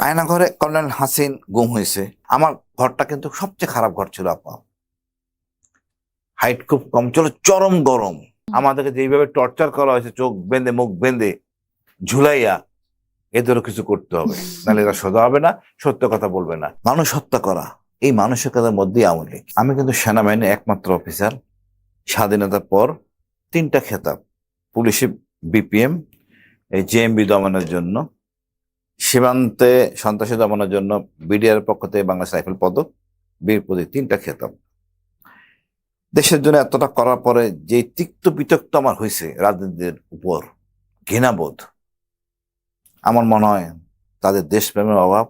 আয়না ঘরে কর্নেল হাসিন গুম হয়েছে। আমার ঘরটা কিন্তু সবচেয়ে খারাপ ঘর ছিল আপা। হাইট খুব কম ছিল, চরম গরম। আমাদেরকে যেইভাবে টর্চার করা হয়েছে, চোখ বেঁধে মুখ বেঁধে ঝুলাইয়া, এদেরও কিছু করতে হবে, নাহলে এরা সোজা হবে না, সত্য কথা বলবে না। মানুষ হত্যা করা, এই মানসিকতার মধ্যেই আওয়ামী লীগ। আমি কিন্তু সেনাবাহিনীর একমাত্র অফিসার। স্বাধীনতার পর 3টা খেতাব, পুলিশে বিপিএম, এই জেএমবি দমনের জন্য, সীমান্তে সন্ত্রাসী দমনের জন্য বিডিআর পক্ষ থেকে বাংলাদেশ রাইফেল পদক, বীর প্রতীক, 3টা খেতাব। দেশের জন্য এতটা করার পরে যে তিক্ত বিতক্ত আমার হয়েছে রাজনীতির উপর, ঘৃণাবোধ, আমার মনে হয় তাদের দেশপ্রেমের অভাব,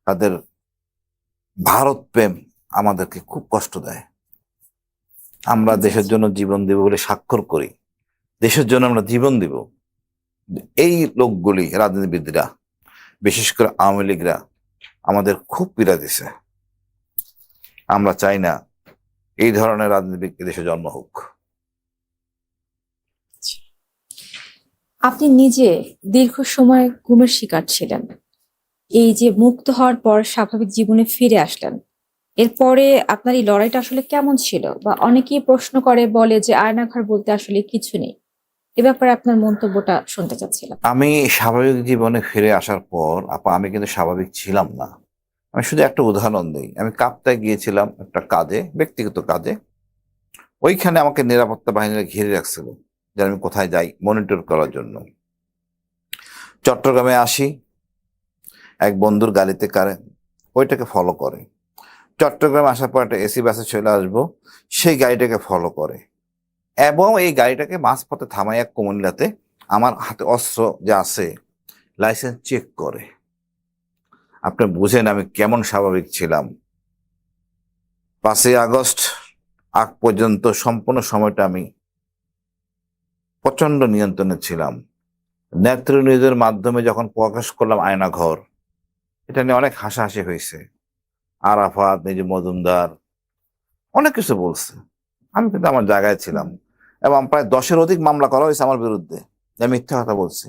তাদের ভারত প্রেম আমাদেরকে খুব কষ্ট দেয়। আমরা দেশের জন্য জীবন দিব বলে স্বাক্ষর করি, দেশের জন্য আমরা জীবন দিব। এই লোকগুলি, রাজনীতিবিদরা, বিশেষ করে আওয়ামী লীগরা আমাদের খুব পীড়া দিছে। আমরা চাই না এই ধরনের রাজনীতিবিদ দেশে জন্ম হোক। আপনি নিজে দীর্ঘ সময় গুমের শিকার ছিলেন। এই যে মুক্ত হওয়ার পর স্বাভাবিক জীবনে ফিরে আসলেন, এরপরে আপনার এই লড়াইটা আসলে কেমন ছিল? বা অনেকেই প্রশ্ন করে, বলে যে আয়নাঘর বলতে আসলে কিছু নেই। এ ব্যাপারে আপনার মন্তব্যটা শুনতে চাচ্ছিলাম। আমি স্বাভাবিক জীবনে ফিরে আসার পর আপা, আমি কিন্তু স্বাভাবিক ছিলাম না। আমি শুধু একটা উদাহরণ দিই। আমি কাপ্তায় গিয়েছিলাম একটা কাজে, ব্যক্তিগত কাজে। ওইখানে আমাকে নিরাপত্তা বাহিনীরা ঘিরে রাখছিল যে আমি কোথায় যাই মনিটর করার জন্য। চট্টগ্রামে আসি, এক বন্ধুর গাড়িতে কারে ওইটাকে ফলো করে। চট্টগ্রামে আসার পর একটা এসি বাসে চলে আসবো, সেই গাড়িটাকে ফলো করে এবং এই গাড়িটাকে মাঝপথে থামাইয়া কুমিল্লাতে আমার হাতে অস্ত্র যে আছে লাইসেন্স চেক করে। আপনি বুঝেন আমি কেমন স্বাভাবিক ছিলাম। 5ই আগস্ট আগ পর্যন্ত সম্পূর্ণ সময়টা আমি প্রচন্ড নিয়ন্ত্রণে ছিলাম। নেত্রী নিউজের মাধ্যমে যখন প্রকাশ করলাম আয়নাঘর, এটা নিয়ে অনেক হাসাহাসি হয়েছে। আরাফাত, নিজে মজুমদার অনেক কিছু বলছে। আমি কিন্তু আমার জায়গায় ছিলাম এবং প্রায় 10-এর অধিক মামলা করা হয়েছে আমার বিরুদ্ধে, আমি মিথ্যা কথা বলছি।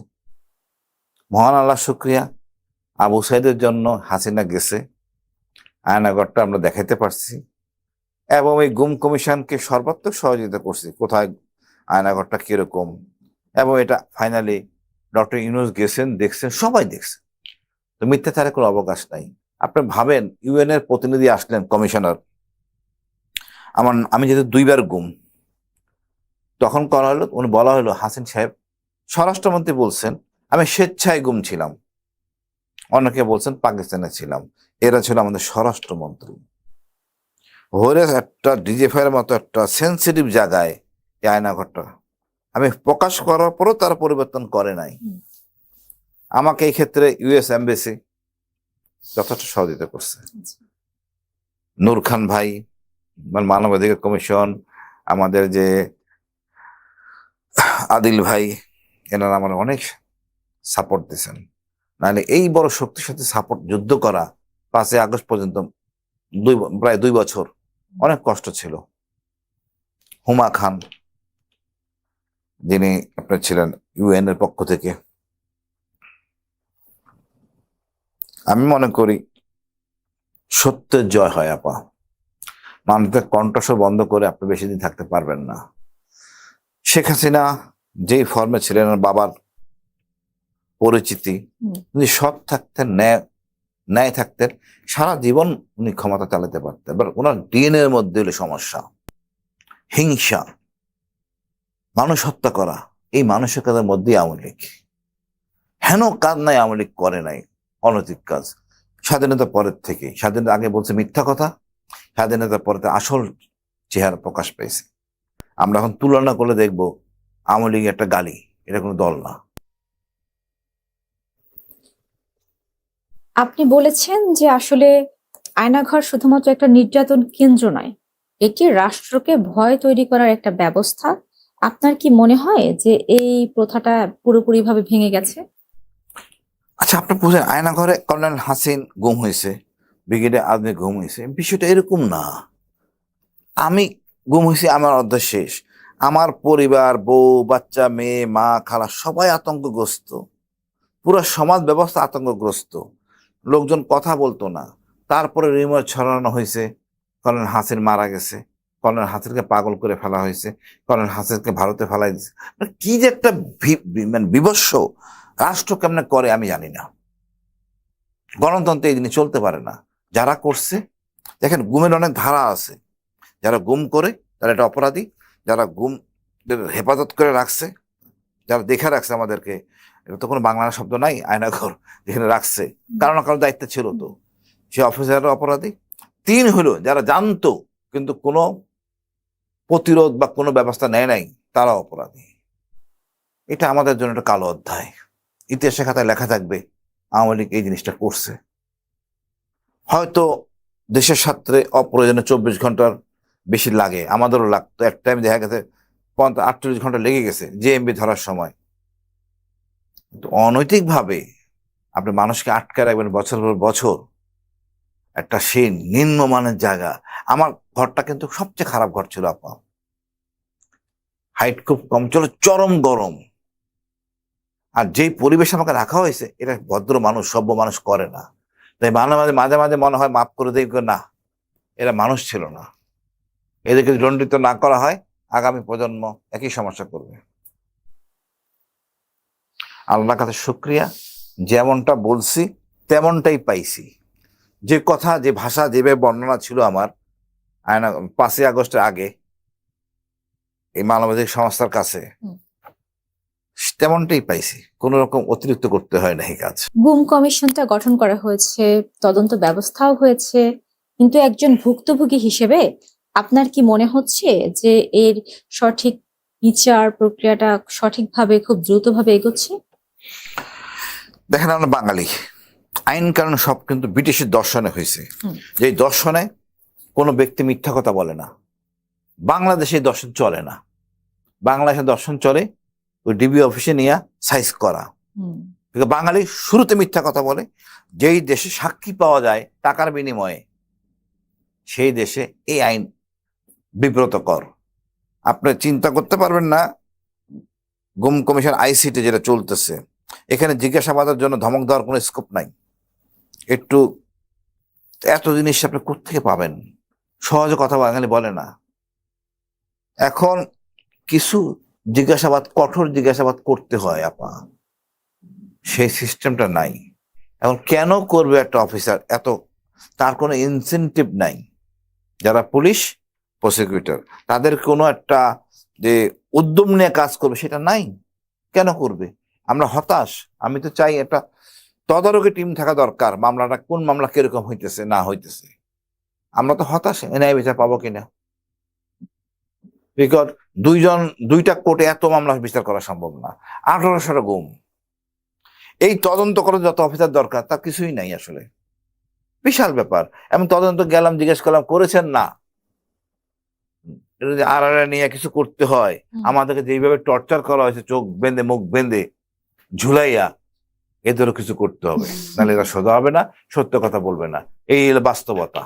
মহান আল্লাহ শুক্রিয়া, আবু সাইদের জন্য হাসিনা গেছে, আয়নাঘরটা আমরা দেখাইতে পারছি এবং এই গুম কমিশনকে সর্বাত্মক সহযোগিতা করছি কোথায় আয়নাঘরটা কিরকম। এবং এটা ফাইনালি ডক্টর ইউনূস গেছেন, দেখছেন, সবাই দেখছে। তো মিথ্যা ছাড়া কোনো অবকাশ নাই। আপনি ভাবেন, ইউএন এর প্রতিনিধি আসলেন, কমিশনার। আমি যেহেতু 2বার গুম, তখন করা হলো, উনি বলা হলো, হাসিন সাহেব স্বরাষ্ট্রমন্ত্রী বলছেন আমি স্বেচ্ছায় গুম ছিলাম, অনেকে বলছেন পাকিস্তানে ছিলাম। এরা ছিল আমাদের স্বরাষ্ট্রমন্ত্রী। হরে একটা ডিজিফাইয়ের মতো একটা সেন্সিটিভ জায়গায় এই আয়নাঘরটা আমি প্রকাশ করার পরও তারা পরিবর্তন করে নাই। আমাকে এই ক্ষেত্রে ইউএস এমবেসি যথেষ্ট সহযোগিতা করছে। নূর খান ভাই, মানবাধিকার কমিশন, আমাদের যে আদিল ভাই, এনারা আমার অনেক সাপোর্ট দিয়েছেন। নাহলে এই বড় শক্তির সাথে সাপোর্ট যুদ্ধ করা 5ই আগস্ট পর্যন্ত প্রায় 2 বছর অনেক কষ্ট ছিল। হুমা খান, যিনি আপনার ছিলেন ইউএন এর পক্ষ থেকে, আমি মনে করি সত্যের জয় হয় আপা। মানুষের কণ্ঠস্বর বন্ধ করে আপনি বেশি দিন থাকতে পারবেন না। শেখ হাসিনা যেই ফর্মে ছিলেন, বাবার পরিচিতি, উনি সৎ থাকতেন, ন্যায় থাকতেন, সারা জীবন উনি ক্ষমতা চালাতে পারতেন। এবার ওনার ডিএনএ এর মধ্যে হলো সমস্যা, হিংসা, মানুষ হত্যা করা। এই মানসিকতার মধ্যেই আওয়ামী লীগ। হেন কাজ নাই আওয়ামী লীগ করে নাই, অনৈতিক কাজ। স্বাধীনতার পরের থেকে, স্বাধীনতা আগে বলছে মিথ্যা কথা, স্বাধীনতার পরে আসল চেহারা প্রকাশ পেয়েছে। আমরা এখন তুলনা করলে দেখবো আওয়ামী লীগ একটা গালি, এটা কোনো দল না। আপনি বলেছেন যে আসলে আয়নাঘর শুধুমাত্র একটা নির্যাতন কেন্দ্র নয়, এটি রাষ্ট্রকে ভয় তৈরি করার একটা ব্যবস্থা। আপনার কি মনে হয় যে এই প্রথাটা পুরোপুরিভাবে ভেঙে গেছে? আচ্ছা, আপনি বুঝেন, আয়নাঘরে কর্নেল হাসিন গুম হয়েছে, ব্রিগেডে আদমি গুম হয়েছে, বিষয়টা এরকম না। আমি গুম হয়েছি, আমার অধ্যায় শেষ। আমার পরিবার, বউ, বাচ্চা, মেয়ে, মা, খালা সবাই আতঙ্কগ্রস্ত, পুরো সমাজ ব্যবস্থা আতঙ্কগ্রস্ত। লোকজন কথা বলতো না, তারপরে রিউমার ছড়ানো হয়েছে কর্নেল হাসিন মারা গেছে, কর্নেল হাসিনকে পাগল করে ফেলা হয়েছে, কর্নেল হাসিনকে ভারতে ফেলাই দিয়েছে। মানে কি যে একটা মানে বিভৎস রাষ্ট্র কেমনে করে আমি জানি না। গণতন্ত্রে এই জিনিস চলতে পারে না। যারা করছে, দেখেন গুমের অনেক ধারা আছে। যারা গুম করে তারা একটা অপরাধী, যারা গুম হেফাজত করে রাখছে, যারা দেখে রাখছে আমাদেরকে, এটা তো কোনো বাংলা শব্দ নাই, আয়নাঘর যেখানে রাখছে, কারো না কারো দায়িত্ব ছিল তো, সে অফিসাররা অপরাধী। 3 হলো যারা জানতো কিন্তু কোনো প্রতিরোধ বা কোনো ব্যবস্থা নেয় নাই, তারা অপরাধী। এটা আমাদের জন্য একটা কালো অধ্যায়। ইতিহাসের খাতায় লেখা থাকবে আওয়ামী লীগ এই জিনিসটা করছে। হয়তো দেশের স্বার্থে অপ্রয়োজনে 24 ঘন্টার বেশি লাগে, আমাদেরও লাগতো। এক টাইম দেখা গেছে 48 ঘন্টা লেগে গেছে জেএমবি ধরার সময়। কিন্তু অনৈতিকভাবে আপনি মানুষকে আটকে রাখবেন বছর পর বছর, একটা সেই নিম্নমানের জায়গা। আমার ঘরটা কিন্তু সবচেয়ে খারাপ ঘর ছিল আপা, হাইট খুব কম ছিল, চরম গরম। আর যেই পরিবেশ আমাকে রাখা হয়েছে, এটা ভদ্র মানুষ সভ্য মানুষ করে না। তাই মাঝে মাঝে মাঝে মনে হয় মাফ করে দেই, না এরা মানুষ ছিল না। এদেরকে যদি দণ্ডিত না করা হয়, আগামী প্রজন্ম একই সমস্যা করবে। আল্লাহর কাছে শুকরিয়া, যেমনটা বলছি তেমনটাই পাইছি। যে কথা, যে ভাষা, যেভাবে বর্ণনা ছিল আমার 5ই আগস্টের আগে এই মানবাধিকার সংস্থার কাছে, তেমনটাই পাইছি। কোন রকম অতিরিক্ত করতে হয় না এই কাজ। গুম কমিশনটা গঠন করা হয়েছে, তদন্ত ব্যবস্থাও হয়েছে, কিন্তু একজন ভুক্তভোগী হিসেবে আপনার কি মনে হচ্ছে যে এর সঠিক বিচার প্রক্রিয়াটা সঠিকভাবে খুব দ্রুতভাবে এগোচ্ছে? দেখেন, আমরা বাঙালি, আইন কানুন সব কিন্তু ব্রিটিশের দর্শনে হয়েছে। যে দর্শনে কোনো ব্যক্তি মিথ্যা কথা বলে না। বাংলাদেশে এই দর্শন চলে না। বাংলাদেশের দর্শন চলে ওই ডিবি অফিসে নিয়ে সাইজ করা। বাঙালি শুরুতে মিথ্যা কথা বলে। যেই দেশে সাক্ষী পাওয়া যায় টাকার বিনিময়ে, সেই দেশে এই আইন বিব্রতকর। আপনি চিন্তা করতে পারবেন না, গুম কমিশন আইসিটি যেটা চলতেছে, এখানে জিজ্ঞাসাবাদের জন্য ধমক দেওয়ার কোনো স্কোপ নাই। একটু এত জিনিস আপনি কোত্থেকে পাবেন? সহজে কথা বাঙালি বলে না। এখন কিছু জিজ্ঞাসাবাদ, কঠোর জিজ্ঞাসাবাদ করতে হয় আপা, সেই সিস্টেমটা নাই। এখন কেন করবে একটা অফিসার এত? তার কোনো ইনসেনটিভ নাই। যারা পুলিশ প্রসিকিউটর, তাদের কোনো একটা যে উদ্যম নিয়ে কাজ করবে সেটা নাই। কেন করবে? আমরা হতাশ। আমি তো চাই একটা তদারকি টিম থাকা দরকার, মামলাটা কোন মামলা কিরকম হইতেছে না হইতেছে। আমরা তো হতাশ, ন্যায় বিচার পাবো কিনা। বিকজ দুইটা কোর্টে এত মামলা বিচার করা সম্ভব না। 1800টা গুম, এই তদন্ত করার যত অফিসার দরকার তার কিছুই নাই আসলে। বিশাল ব্যাপার। এমন তদন্ত গেলাম, জিজ্ঞেস করলাম, করেছেন না। এটা যদি আড়াআড়ি নিয়ে কিছু করতে হয়, আমাদেরকে যেইভাবে টর্চার করা হয়েছে, চোখ বেঁধে মুখ বেঁধে ঝুলাইয়া, এদেরও কিছু করতে হবে, নাহলে এরা সোজা হবে না, সত্য কথা বলবে না। এই হলো বাস্তবতা।